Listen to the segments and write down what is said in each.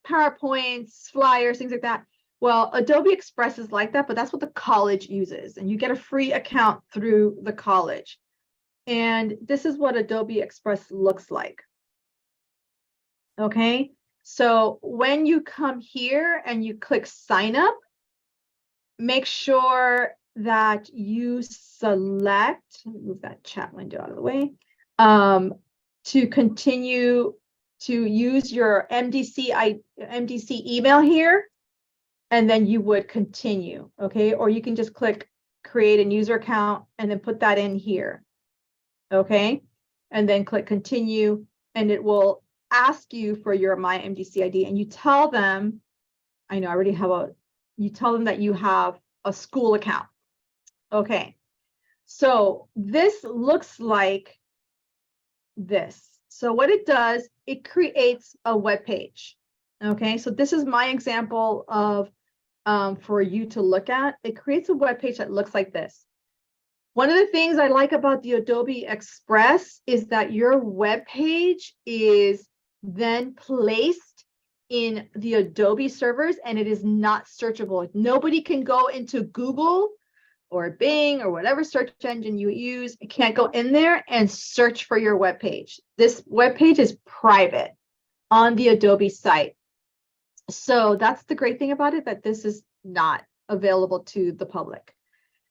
PowerPoints, flyers, things like that. Well, Adobe Express is like that, but that's what the college uses. And you get a free account through the college. And this is what Adobe Express looks like. Okay, so when you come here and you click sign up, make sure that you select, let me move that chat window out of the way, to continue to use your MDC email here, and then you would continue, okay? Or you can just click create a user account and then put that in here, okay? And then click continue, and it will ask you for your My MDC ID, and you tell them, I know I already have you tell them that you have a school account. Okay, so this looks like this. So what it does, it creates a web page. Okay, so this is my example of for you to look at. It creates a web page that looks like this. One of the things I like about the Adobe Express is that your web page is then placed in the Adobe servers, and it is not searchable. Nobody can go into Google or Bing or whatever search engine you use. It can't go in there and search for your web page. This web page is private on the Adobe site. So that's the great thing about it, that this is not available to the public.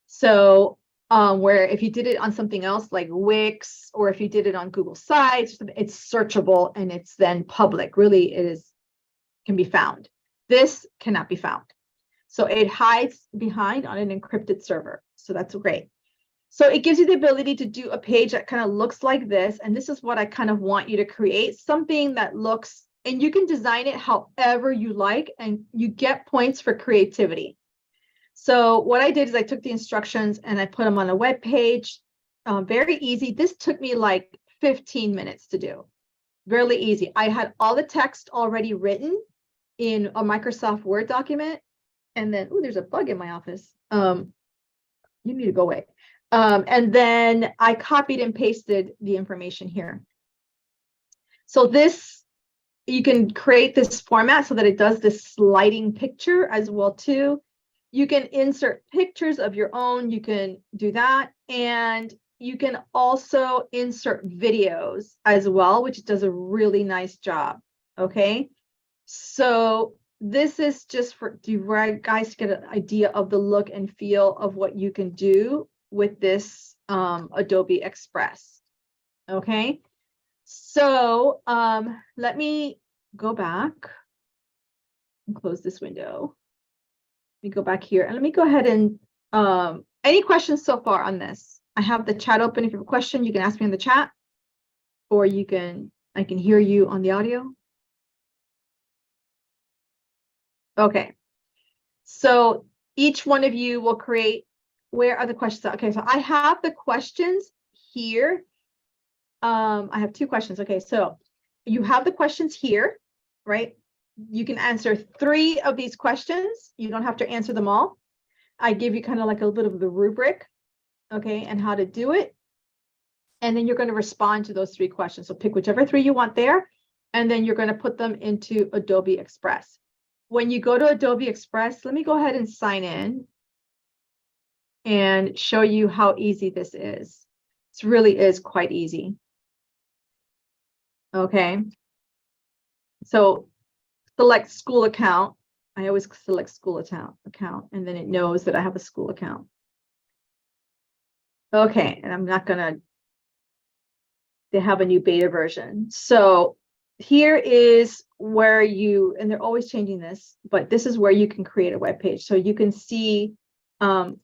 So where if you did it on something else like Wix, or if you did it on Google Sites, it's searchable and it's then public. Really, can be found. This cannot be found. So it hides behind on an encrypted server. So that's great. So it gives you the ability to do a page that kind of looks like this. And this is what I kind of want you to create, something that looks, and you can design it however you like, and you get points for creativity. So what I did is I took the instructions and I put them on a web page. Very easy. This took me like 15 minutes to do. Really easy. I had all the text already written in a Microsoft Word document. And then, oh, there's a bug in my office. You need to go away. And then I copied and pasted the information here. So this, you can create this format so that it does this sliding picture as well too. You can insert pictures of your own. You can do that. And you can also insert videos as well, which does a really nice job. Okay. So this is just for you guys to get an idea of the look and feel of what you can do with this Adobe Express. Okay. So let me go back and close this window. Let me go back here and let me go ahead and any questions so far on this? I have the chat open. If you have a question, you can ask me in the chat, or I can hear you on the audio. Okay, so each one of you will create, where are the questions? Okay, so I have the questions here. I have two questions. Okay, so you have the questions here, right? You can answer 3 of these questions. You don't have to answer them all. I give you kind of like a little bit of the rubric, okay, and how to do it. And then you're going to respond to those 3 questions. So pick whichever 3 you want there, and then you're going to put them into Adobe Express. When you go to Adobe Express, let me go ahead and sign in and show you how easy this is. This really is quite easy. Okay. So select school account. I always select school account, and then it knows that I have a school account. Okay, and I'm not gonna, they have a new beta version. So here is where you, and they're always changing this, but this is where you can create a web page. So you can see web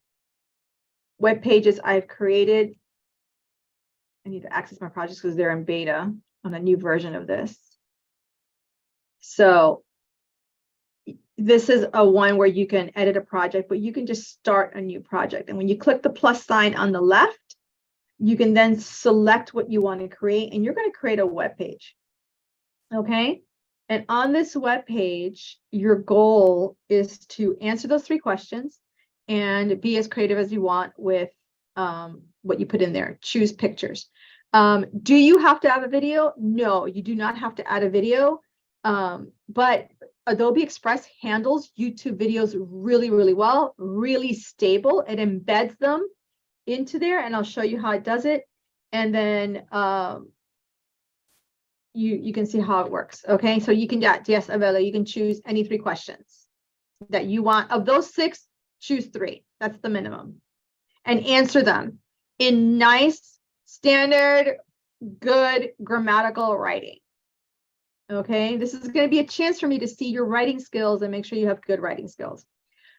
pages I've created. I need to access my projects because they're in beta on a new version of this. So this is a one where you can edit a project, but you can just start a new project. And when you click the plus sign on the left, you can then select what you want to create, and you're going to create a web page. Okay. And on this web page, your goal is to answer those 3 questions and be as creative as you want with what you put in there. Choose pictures. Do you have to have a video? No, you do not have to add a video. But Adobe Express handles YouTube videos really, really well, really stable. It embeds them into there, and I'll show you how it does it. And then you can see how it works. Okay, so you can, yes, Avella, you can choose any 3 questions that you want. Of those 6, choose 3. That's the minimum. And answer them in nice, standard, good grammatical writing. Okay, this is going to be a chance for me to see your writing skills and make sure you have good writing skills.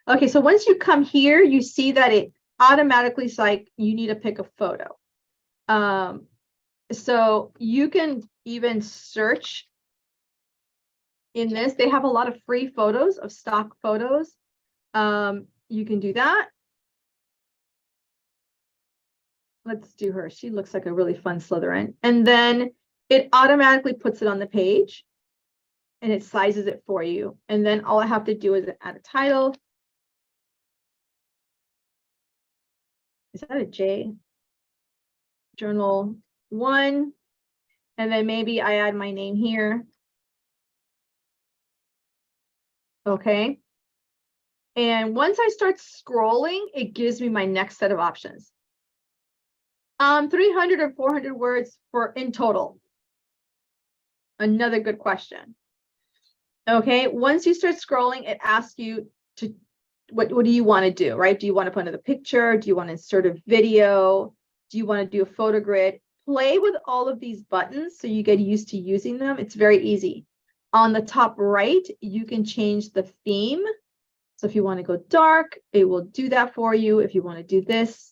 Okay, so once you come here, you see that it automatically is like you need to pick a photo. So you can even search in this. They have a lot of free photos of stock photos. You can do that. Let's do her. She looks like a really fun Slytherin. And then it automatically puts it on the page and it sizes it for you. And then all I have to do is add a title. Is that a J? Journal 1. And then maybe I add my name here. Okay. And once I start scrolling, it gives me my next set of options. 300 or 400 words for in total. Another good question. Okay, once you start scrolling, it asks you to, what do you want to do, right? Do you want to put another picture? Do you want to insert a video? Do you want to do a photo grid? Play with all of these buttons so you get used to using them. It's very easy. On the top right, you can change the theme. So if you want to go dark, it will do that for you. If you want to do this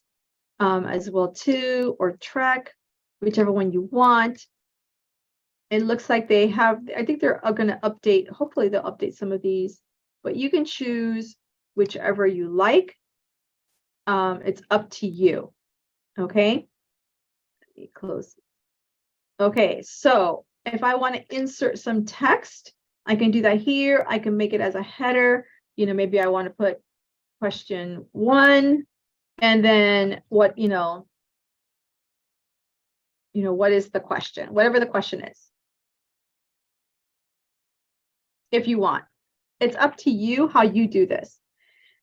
as well too, or Trek, whichever one you want. It looks like they have, I think they're going to update, hopefully they'll update some of these, but you can choose whichever you like. It's up to you. Okay. Let me close. Okay, so if I want to insert some text, I can do that here. I can make it as a header. You know, maybe I want to put question 1, and then what, what is the question? Whatever the question is. If you want, it's up to you how you do this.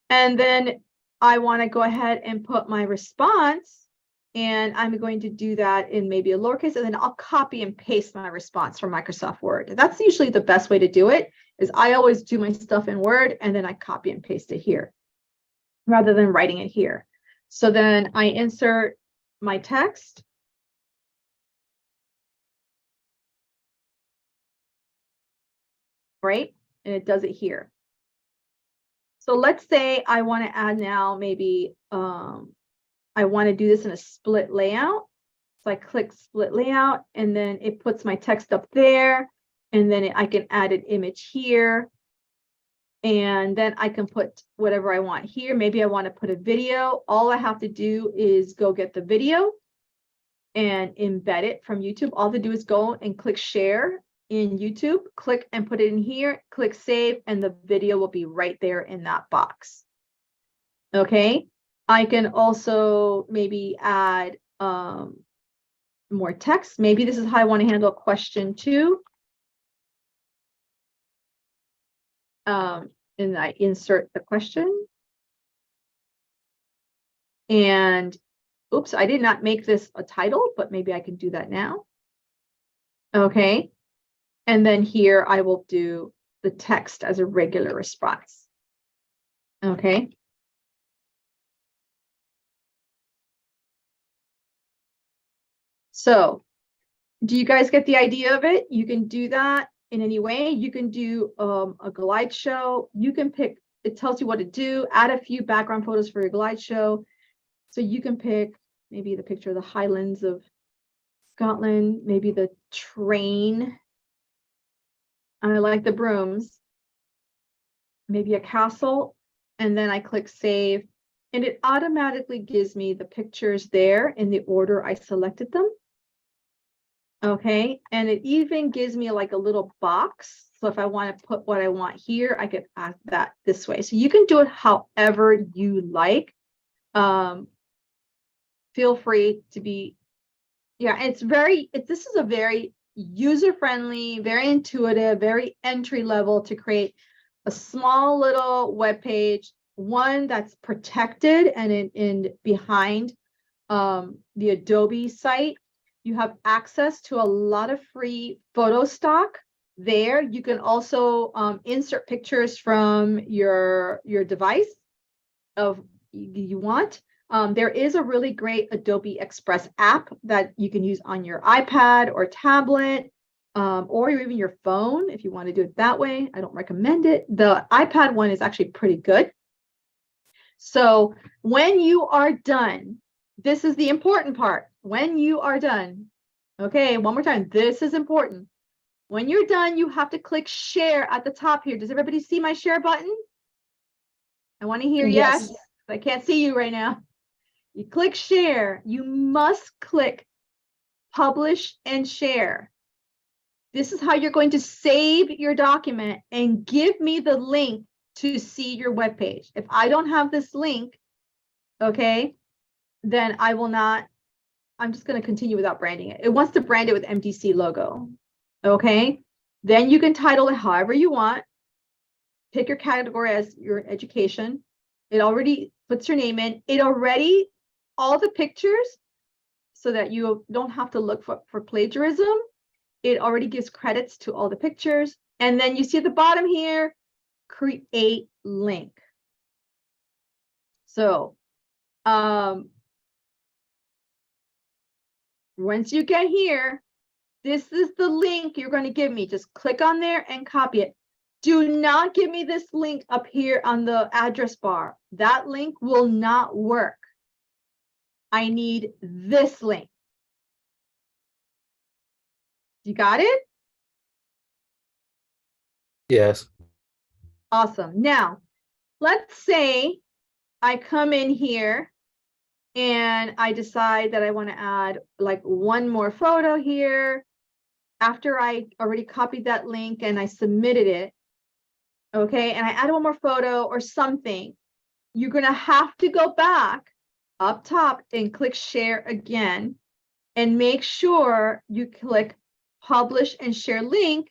And then I want to go ahead and put my response, and I'm going to do that in maybe a lowercase, and then I'll copy and paste my response from Microsoft Word. That's usually the best way to do it, is I always do my stuff in Word and then I copy and paste it here rather than writing it here. So then I insert my text. Right? And it does it here. So let's say I want to add now, maybe I want to do this in a split layout. So I click split layout, and then it puts my text up there, and then I can add an image here. And then I can put whatever I want here. Maybe I want to put a video. All I have to do is go get the video and embed it from YouTube. All to do is go and click share in YouTube, click and put it in here, click save, and the video will be right there in that box. Okay, I can also maybe add more text. Maybe this is how I want to handle question 2. And I insert the question. And oops, I did not make this a title, but maybe I can do that now. Okay. And then here I will do the text as a regular response. Okay. So do you guys get the idea of it? You can do that in any way. You can do a glide show. You can pick, it tells you what to do, add a few background photos for your glide show. So you can pick maybe the picture of the Highlands of Scotland, maybe the train. I like the brooms, maybe a castle, and then I click save, and it automatically gives me the pictures there in the order I selected them. Okay, and it even gives me like a little box. So if I want to put what I want here, I could add that this way. So you can do it however you like. Feel free to be, yeah, it's very, this is a very user-friendly, very intuitive, very entry level to create a small little web page, one that's protected and in behind the Adobe site. You have access to a lot of free photo stock there. You can also insert pictures from your device of you want. There is a really great Adobe Express app that you can use on your iPad or tablet, or even your phone if you want to do it that way. I don't recommend it. The iPad one is actually pretty good. So when you are done, this is the important part. When you are done, okay, one more time, this is important. When you're done, you have to click share at the top here. Does everybody see my share button? I want to hear yes. I can't see you right now. You click share. You must click publish and share. This is how you're going to save your document and give me the link to see your web page. If I don't have this link, okay, then I will not, I'm just going to continue without branding it. It wants to brand it with MDC logo, okay? Then you can title it however you want. Pick your category as your education. It already puts your name in. It already, all the pictures, so that you don't have to look for plagiarism. It already gives credits to all the pictures. And then you see at the bottom here, create link. So once you get here, this is the link you're going to give me. Just click on there and copy it. Do not give me this link up here on the address bar. That link will not work. I need this link. You got it? Yes. Awesome. Now, let's say I come in here and I decide that I want to add like one more photo here after I already copied that link and I submitted it. Okay, and I add one more photo or something. You're going to have to go back up top and click share again and make sure you click publish and share link,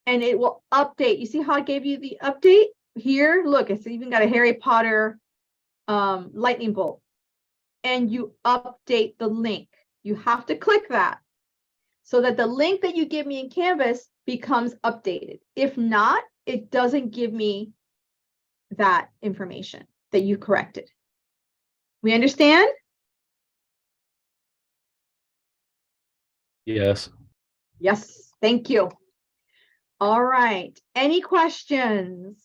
and it will update. You see how I gave you the update here? Look, it's even got a Harry Potter lightning bolt, and you update the link. You have to click that so that the link that you give me in Canvas becomes updated. If not, it doesn't give me that information that you corrected. We understand? Yes. Yes, thank you. All right, any questions?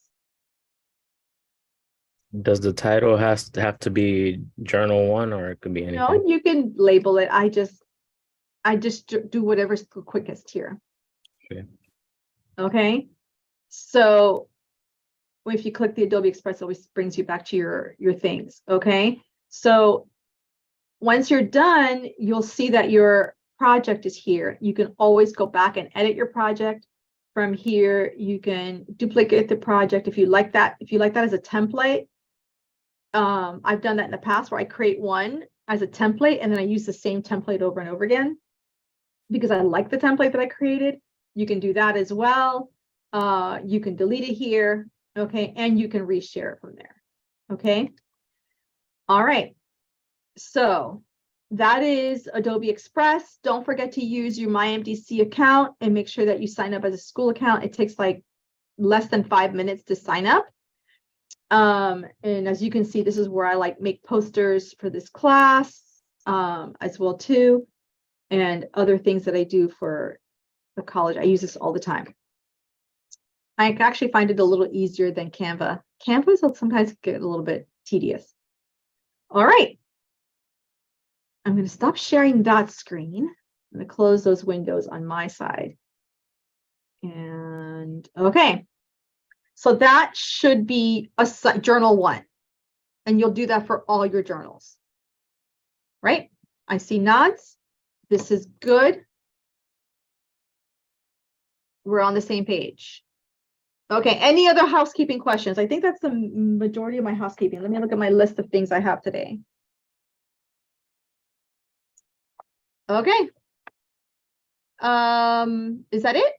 Does the title have to be Journal 1 or it could be anything? No, you can label it. I just do whatever's the quickest here. Okay. Okay, so if you click the Adobe Express, it always brings you back to your things. Okay, so once you're done, you'll see that your project is here. You can always go back and edit your project from here. You can duplicate the project if you like that. If you like that as a template, I've done that in the past where I create one as a template and then I use the same template over and over again because I like the template that I created. You can do that as well. You can delete it here, okay, and you can reshare it from there, okay? All right, so that is Adobe Express. Don't forget to use your MyMDC account and make sure that you sign up as a school account. It takes like less than 5 minutes to sign up. And as you can see, this is where I like make posters for this class as well too, and other things that I do for the college. I use this all the time. I actually find it a little easier than Canva. Canvas will sometimes get a little bit tedious. All right. I'm going to stop sharing that screen. I'm going to close those windows on my side. And okay. So that should be a journal 1. And you'll do that for all your journals. Right? I see nods. This is good. We're on the same page. Okay, any other housekeeping questions? I think that's the majority of my housekeeping. Let me look at my list of things I have today. Okay, Is that it?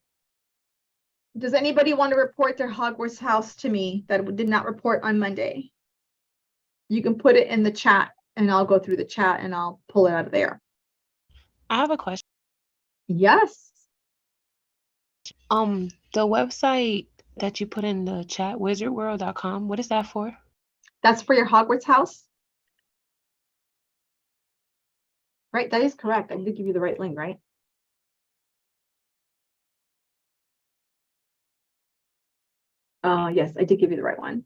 Does anybody want to report their Hogwarts house to me that did not report on Monday? You can put it in the chat and I'll go through the chat and I'll pull it out of there. I have a question. Yes. The website that you put in the chat, wizardworld.com, what is that for? That's for your Hogwarts house. Right, that is correct. I did give you the right link, right? Yes, I did give you the right one.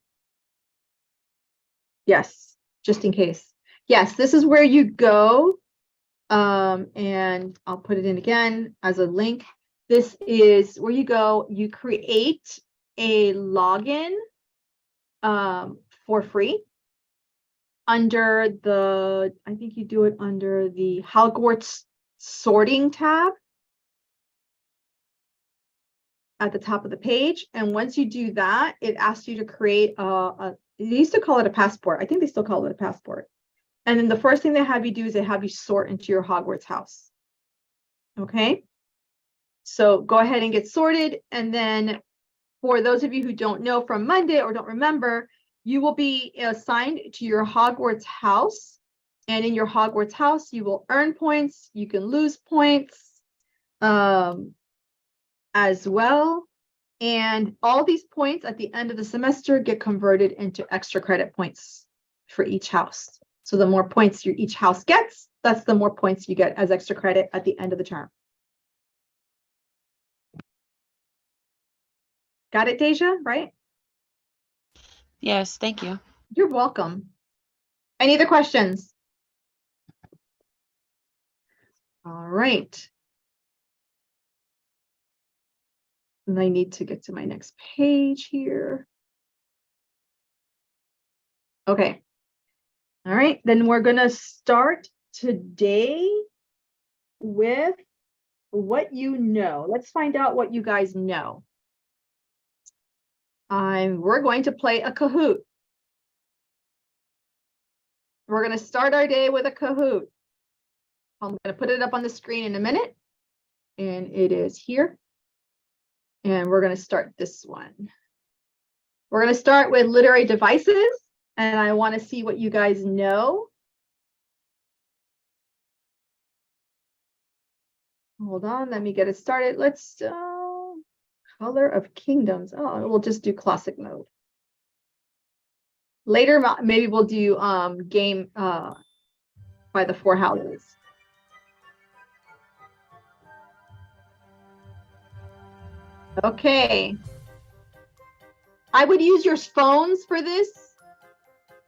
Yes, just in case. Yes, this is where you go. And I'll put it in again as a link. This is where you go. You create a login for free under the, I think you do it under the Hogwarts sorting tab at the top of the page. And once you do that, it asks you to create they used to call it a passport. I think they still call it a passport. And then the first thing they have you do is they have you sort into your Hogwarts house. Okay. So go ahead and get sorted. And then for those of you who don't know from Monday or don't remember, you will be assigned to your Hogwarts house. And in your Hogwarts house, you will earn points. You can lose points as well. And all these points at the end of the semester get converted into extra credit points for each house. So the more points each house gets, that's the more points you get as extra credit at the end of the term. Got it, Deja, right? Yes, thank you. You're welcome. Any other questions? All right. And I need to get to my next page here. Okay. All right, then we're gonna start today with what you know. Let's find out what you guys know. We're going to play a Kahoot. We're gonna start our day with a Kahoot. I'm gonna put it up on the screen in a minute. And it is here. And we're gonna start this one. We're gonna start with literary devices. And I want to see what you guys know. Hold on, let me get it started. Let's Color of Kingdoms. Oh, we'll just do classic mode. Later, maybe we'll do game by the Four Houses. Okay. I would use your phones for this.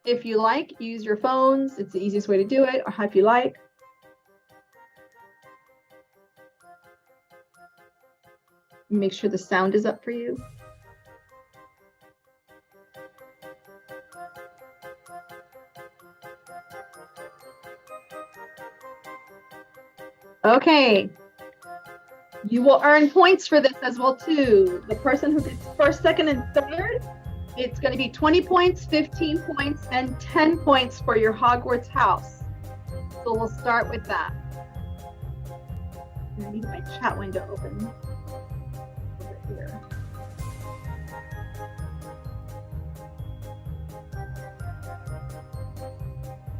If you like, use your phones. It's the easiest way to do it, or if you like. Make sure the sound is up for you. Okay. You will earn points for this as well, too. The person who gets first, second, and third, it's going to be 20 points, 15 points, and 10 points for your Hogwarts house. So we'll start with that. I need my chat window open over here.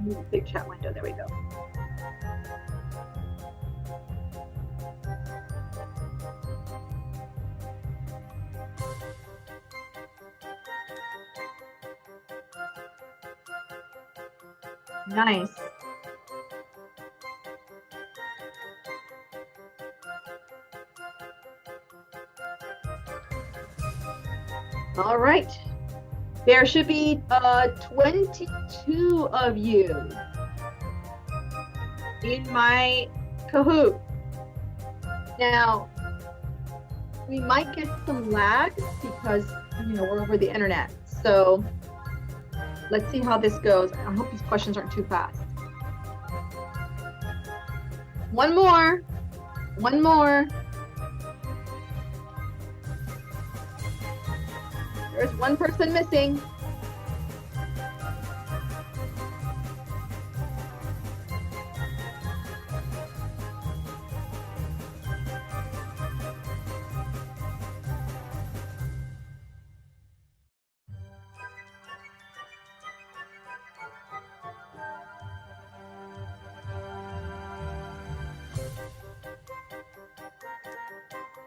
Need a big chat window. There we go. Nice. All right. There should be 22 of you in my Kahoot. Now, we might get some lag because, we're over the internet. So let's see how this goes. I hope these questions aren't too fast. One more. One more. There's one person missing.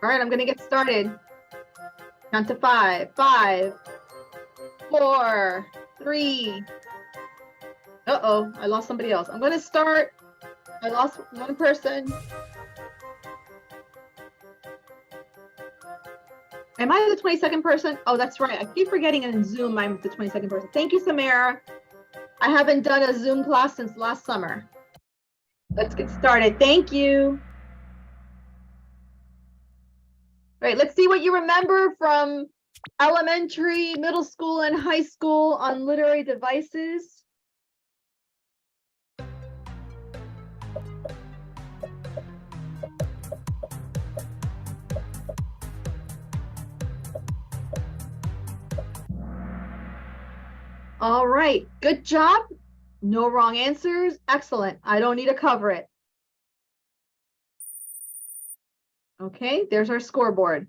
All right, I'm gonna get started. Count to 5. 5, 4, 3. Uh-oh, I lost somebody else. I'm gonna start. I lost one person. Am I the 22nd person? Oh, that's right. I keep forgetting in Zoom I'm the 22nd person. Thank you, Samara. I haven't done a Zoom class since last summer. Let's get started. Thank you. All right, let's see what you remember from elementary, middle school, and high school on literary devices. All right, good job. No wrong answers. Excellent. I don't need to cover it. Okay, there's our scoreboard.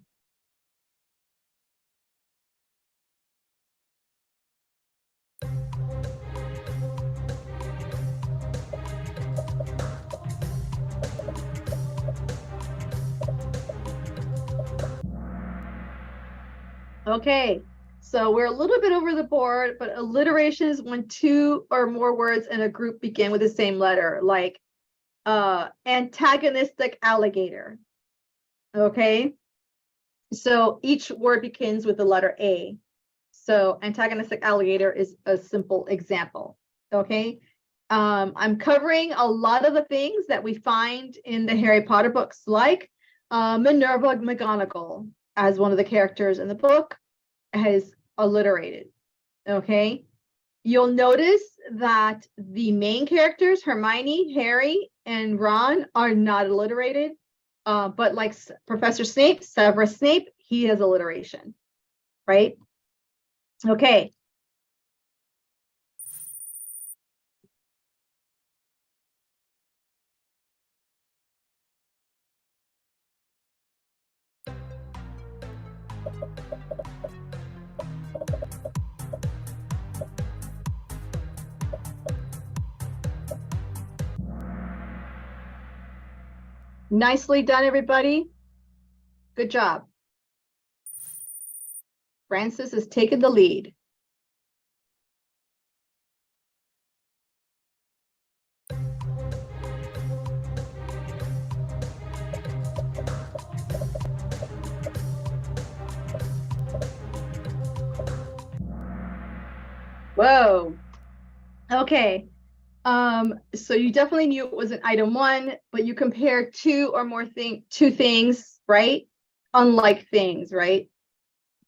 Okay, so we're a little bit over the board, but alliteration is when two or more words in a group begin with the same letter, like antagonistic alligator. Okay, so each word begins with the letter A. So antagonistic alligator is a simple example. Okay, I'm covering a lot of the things that we find in the Harry Potter books, like Minerva McGonagall as one of the characters in the book is alliterated. Okay, you'll notice that the main characters, Hermione, Harry, and Ron, are not alliterated. But like Professor Snape, Severus Snape, he has alliteration, right? Okay. Nicely done, everybody. Good job. Francis has taken the lead. Whoa. Okay. So you definitely knew it was an item 1, but you compared two or more two things, right? Unlike things, right?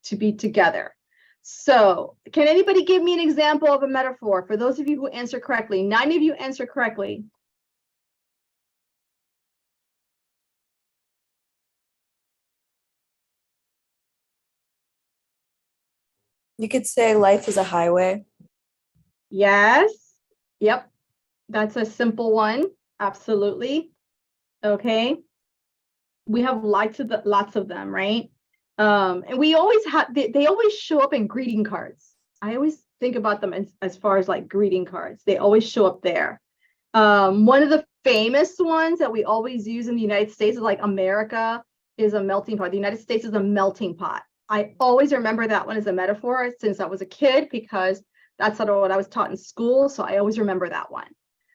To be together. So can anybody give me an example of a metaphor for those of you who answer correctly? 9 of you answer correctly. You could say life is a highway. Yes. Yep. That's a simple one. Absolutely. Okay. We have lots of them, right? And we always have, they always show up in greeting cards. I always think about them as far as like greeting cards. They always show up there. One of the famous ones that we always use in the United States is like America is a melting pot. The United States is a melting pot. I always remember that one as a metaphor since I was a kid, because that's sort of what I was taught in school. So I always remember that one.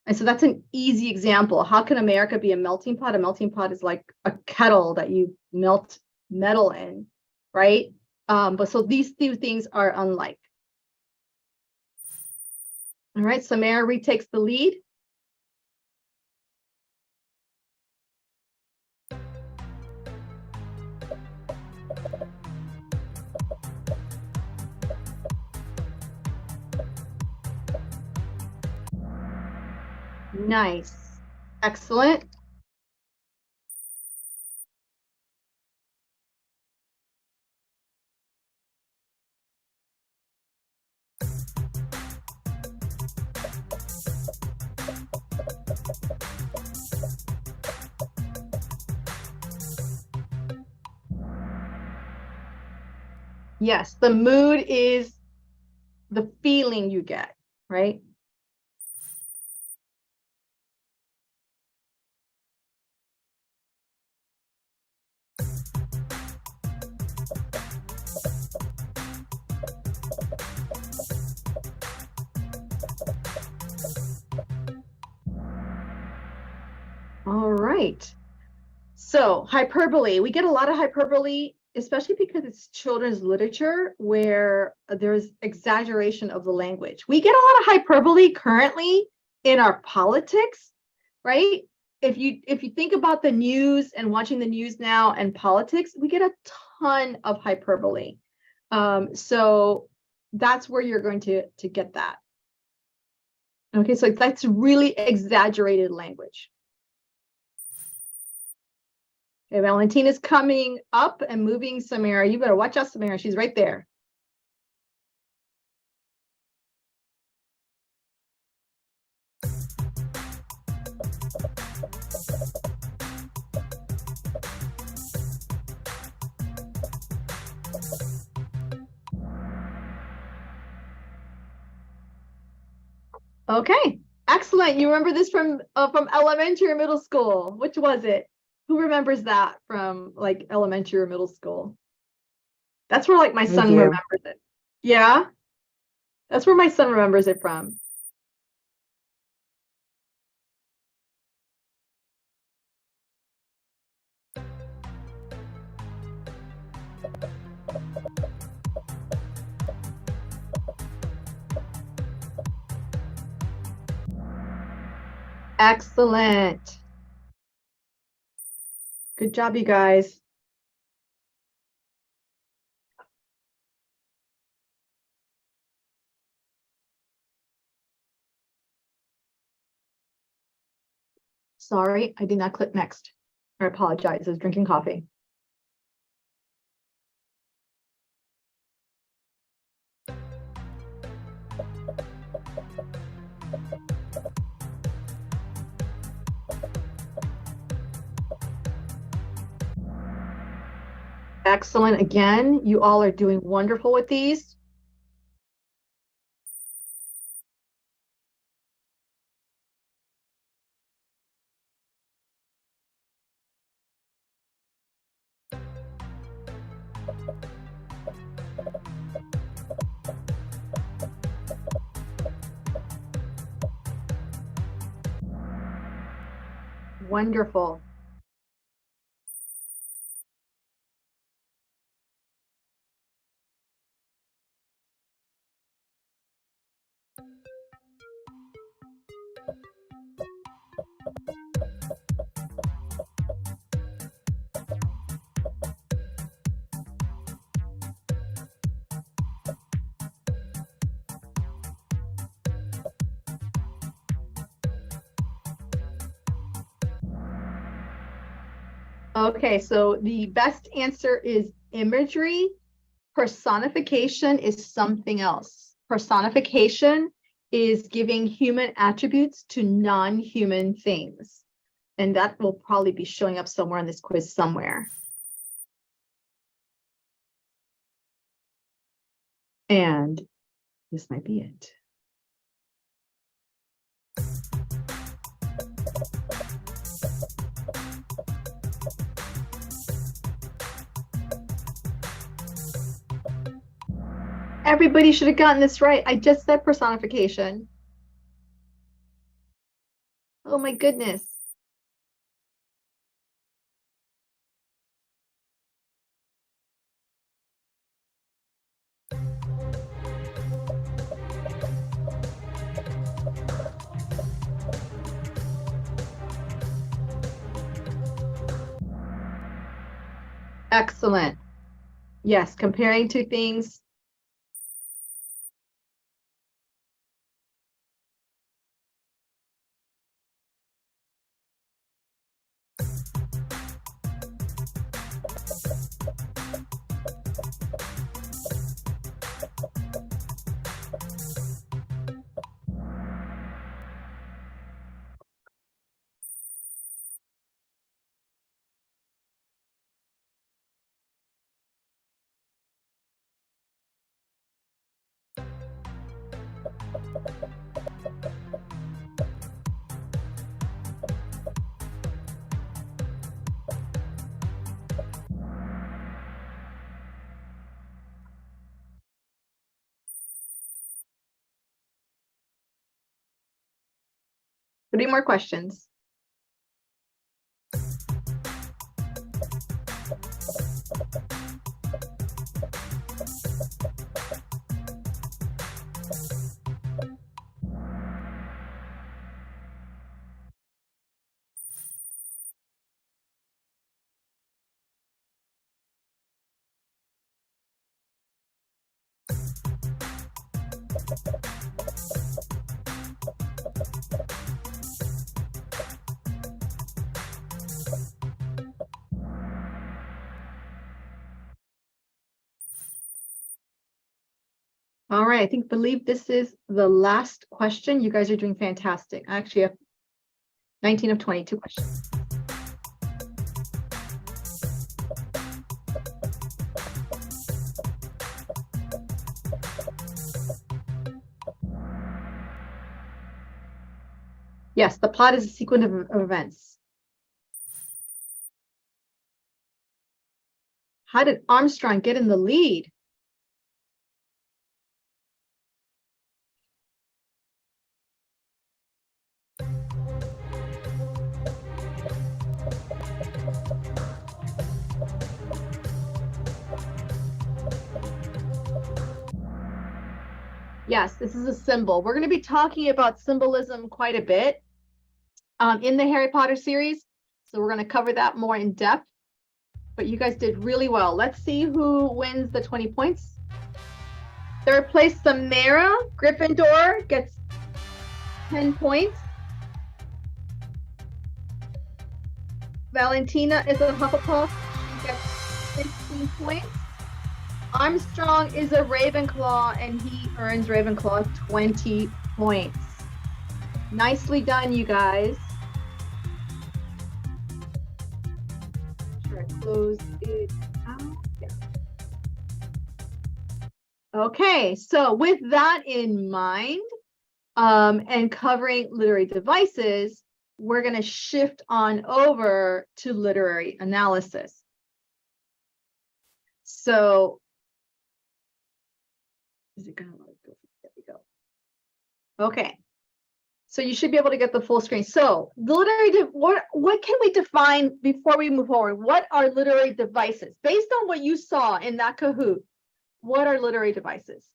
And so that's an easy example. How can America be a melting pot? A melting pot is like a kettle that you melt metal in, right? But so these two things are unlike. All right, Samara retakes the lead. Nice. Excellent. Yes, the mood is the feeling you get, right? right. So hyperbole, we get a lot of hyperbole, especially because it's children's literature where there's exaggeration of the language. We get a lot of hyperbole currently in our politics, right? If you think about the news and watching the news now and politics, we get a ton of hyperbole. So that's where you're going to get that. Okay, so that's really exaggerated language. Okay, Valentina's coming up and moving. Samara, you better watch out, Samara. She's right there. Okay, excellent. You remember this from elementary or middle school? Which was it? Who remembers that from like elementary or middle school? That's where like my son do. remembers it. Yeah, that's where my son remembers it from. Excellent. Good job, you guys. Sorry, I did not click next. I apologize. I was drinking coffee. Excellent. Again, you all are doing wonderful with these. Wonderful. Okay, so the best answer is imagery. Personification is something else. Personification is giving human attributes to non-human things. And that will probably be showing up somewhere in this quiz somewhere. And this might be it. Everybody should have gotten this right. I just said personification. Oh my goodness. Excellent. Yes, comparing two things. Three more questions. All right, believe this is the last question. You guys are doing fantastic. I actually have 19 of 22 questions. Yes, the plot is a sequence of events. How did Armstrong get in the lead? Yes, this is a symbol. We're going to be talking about symbolism quite a bit in the Harry Potter series. So we're going to cover that more in depth. But you guys did really well. Let's see who wins the 20 points. Third place, Samara Gryffindor gets 10 points. Valentina is a Hufflepuff. She gets 15 points. Armstrong is a Ravenclaw, and he earns Ravenclaw 20 points. Nicely done, you guys. Sure, I close it out. Yeah. Okay, so with that in mind, and covering literary devices, we're going to shift on over to literary analysis. So, is it going to go? There we go. Okay. So you should be able to get the full screen. So the literary, what can we define before we move forward? What are literary devices? Based on what you saw in that Kahoot, what are literary devices?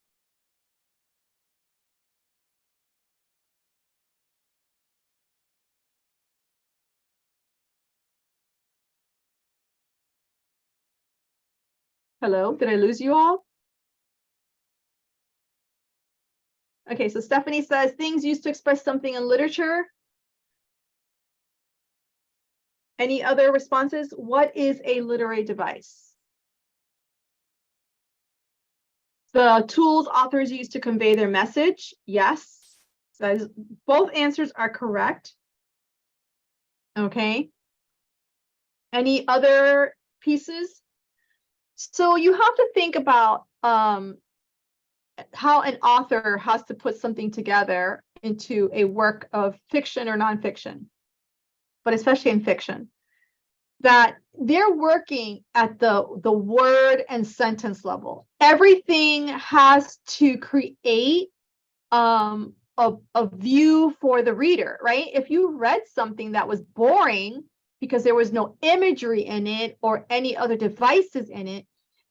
Hello, did I lose you all? Okay, so Stephanie says things used to express something in literature. Any other responses? What is a literary device? The tools authors use to convey their message. Yes, so both answers are correct. Okay. Any other pieces? So you have to think about how an author has to put something together into a work of fiction or nonfiction, but especially in fiction, that they're working at the word and sentence level. Everything has to create a view for the reader, right? If you read something that was boring because there was no imagery in it or any other devices in it,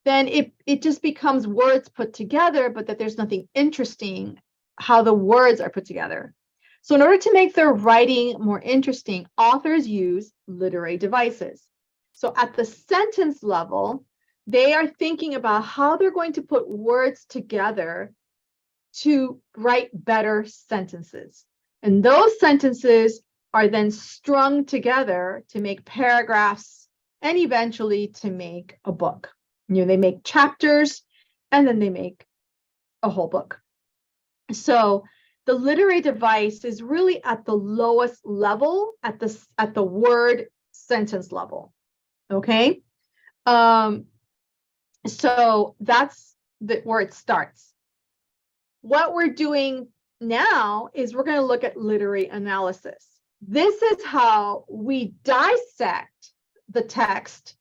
then it just becomes words put together, but that there's nothing interesting how the words are put together. So in order to make their writing more interesting, authors use literary devices. So at the sentence level, they are thinking about how they're going to put words together to write better sentences. And those sentences are then strung together to make paragraphs and eventually to make a book. You know, they make chapters and then they make a whole book. So the literary device is really at the lowest level, at the word sentence level. Okay. So that's where it starts. What we're doing now is we're going to look at literary analysis. This is how we dissect the text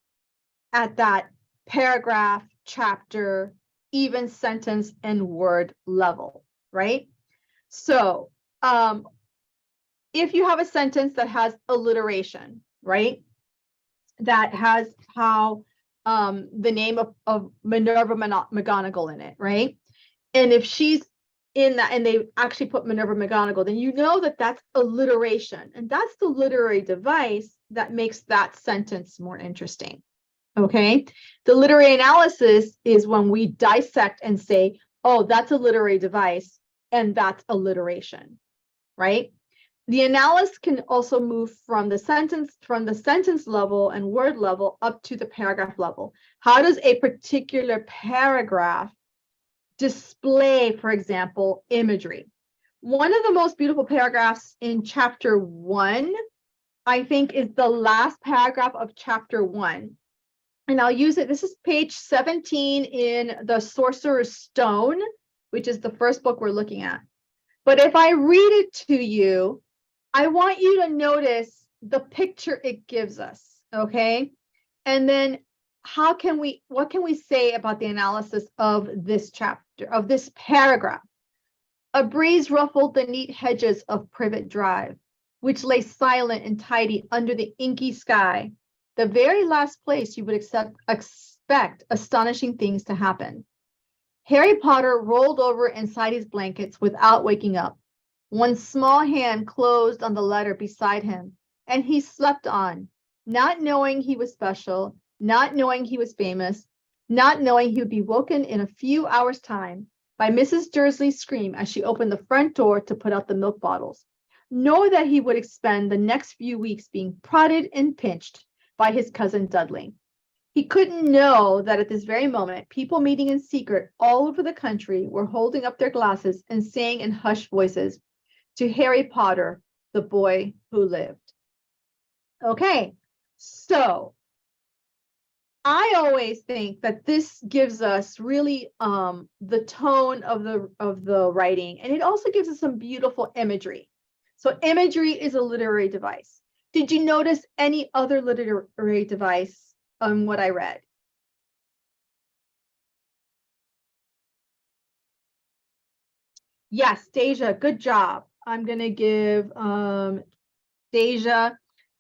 at that paragraph, chapter, even sentence, and word level, right? So if you have a sentence that has alliteration, right? That has how the name of Minerva McGonagall in it, right? And if she's in that and they actually put Minerva McGonagall, then you know that that's alliteration. And that's the literary device that makes that sentence more interesting. Okay, the literary analysis is when we dissect and say, oh, that's a literary device. and that's alliteration, right? The analysis can also move from the sentence level and word level up to the paragraph level. How does a particular paragraph display, for example, imagery? One of the most beautiful paragraphs in chapter 1, I think, is the last paragraph of chapter 1. And I'll use it. This is page 17 in The Sorcerer's Stone, which is the first book we're looking at. But if I read it to you, I want you to notice the picture it gives us, okay? And then what can we say about the analysis of this chapter, of this paragraph? A breeze ruffled the neat hedges of Privet Drive, which lay silent and tidy under the inky sky, the very last place you would expect astonishing things to happen. Harry Potter rolled over inside his blankets without waking up. One small hand closed on the letter beside him, and he slept on, not knowing he was special, not knowing he was famous, not knowing he would be woken in a few hours' time by Mrs. Dursley's scream as she opened the front door to put out the milk bottles, nor that he would spend the next few weeks being prodded and pinched by his cousin Dudley. He couldn't know that at this very moment, people meeting in secret all over the country were holding up their glasses and saying in hushed voices, "To Harry Potter, the boy who lived." Okay, so I always think that this gives us really the tone of the writing, and it also gives us some beautiful imagery. So imagery is a literary device. Did you notice any other literary device on what I read? Yes, Deja, good job. I'm going to give Deja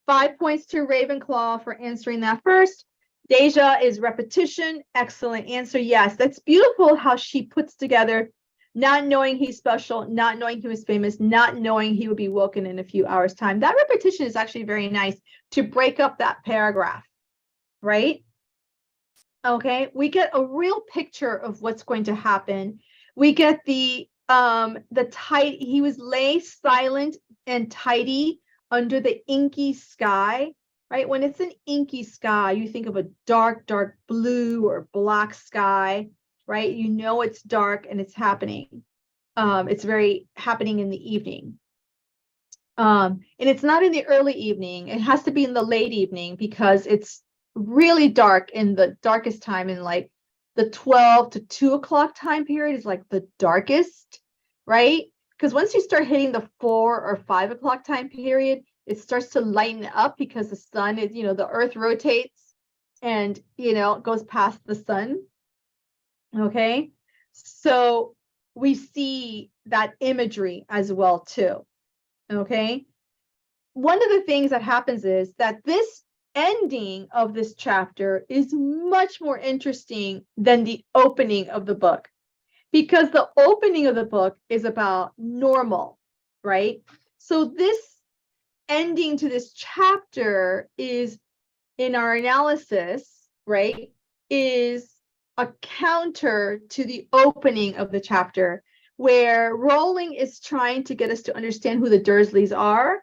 5 points to Ravenclaw for answering that first. Deja is repetition. Excellent answer. Yes, that's beautiful how she puts together not knowing he's special, not knowing he was famous, not knowing he would be woken in a few hours' time. That repetition is actually very nice to break up that paragraph, right? Okay, we get a real picture of what's going to happen. We get the tight, he was lay silent and tidy under the inky sky, right? When it's an inky sky, you think of a dark, dark blue or black sky, right? You know it's dark and it's happening. It's very happening in the evening. And it's not in the early evening. It has to be in the late evening because it's really dark in the darkest time, in like the 12 to 2 o'clock time period is like the darkest, right? Because once you start hitting the 4 or 5 o'clock time period, it starts to lighten up because the sun is, the earth rotates and, it goes past the sun. Okay. So we see that imagery as well too. Okay. One of the things that happens is that this ending of this chapter is much more interesting than the opening of the book, because the opening of the book is about normal, right? So this ending to this chapter is, in our analysis, right, is a counter to the opening of the chapter, where Rowling is trying to get us to understand who the Dursleys are,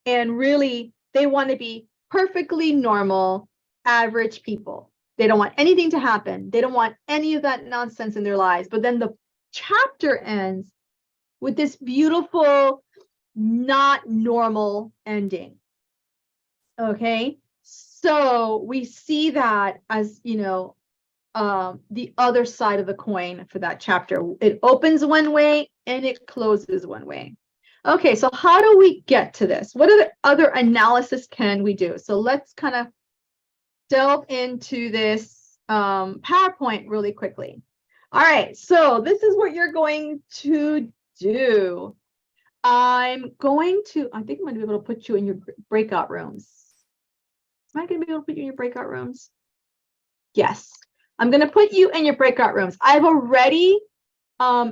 and really they want to be perfectly normal, average people. They don't want anything to happen. They don't want any of that nonsense in their lives. But then the chapter ends with this beautiful, not normal ending. Okay, so we see that as, the other side of the coin for that chapter. It opens one way and it closes one way. Okay, so how do we get to this? What other analysis can we do? So let's kind of delve into this PowerPoint really quickly. All right, so this is what you're going to do. I think I'm going to be able to put you in your breakout rooms. Am I going to be able to put you in your breakout rooms? Yes, I'm going to put you in your breakout rooms. I've already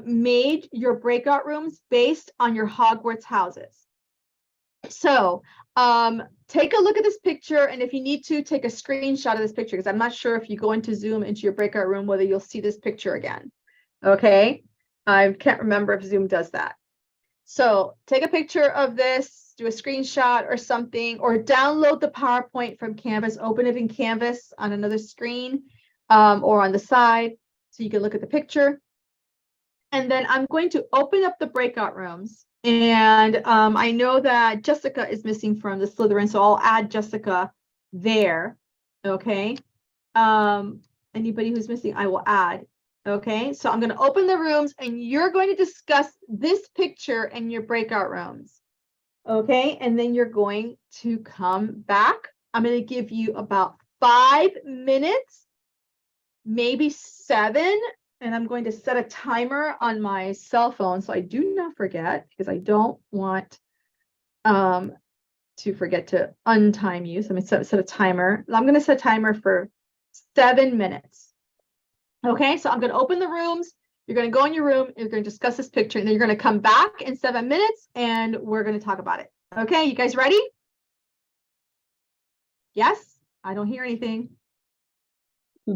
made your breakout rooms based on your Hogwarts houses. So take a look at this picture, and if you need to, take a screenshot of this picture, because I'm not sure if you go into Zoom into your breakout room whether you'll see this picture again. Okay, I can't remember if Zoom does that. So take a picture of this, do a screenshot or something, or download the PowerPoint from Canvas, open it in Canvas on another screen or on the side so you can look at the picture. And then I'm going to open up the breakout rooms. And I know that Jessica is missing from the Slytherin, so I'll add Jessica there. Okay. Anybody who's missing, I will add. Okay, so I'm going to open the rooms and you're going to discuss this picture in your breakout rooms. Okay, and then you're going to come back. I'm going to give you about 5 minutes, maybe 7. And I'm going to set a timer on my cell phone so I do not forget, because I don't want to forget to untime you. So I'm going to set a timer. I'm going to set a timer for 7 minutes. Okay, so I'm going to open the rooms. You're going to go in your room. You're going to discuss this picture. And then you're going to come back in 7 minutes and we're going to talk about it. Okay, you guys ready? Yes? I don't hear anything.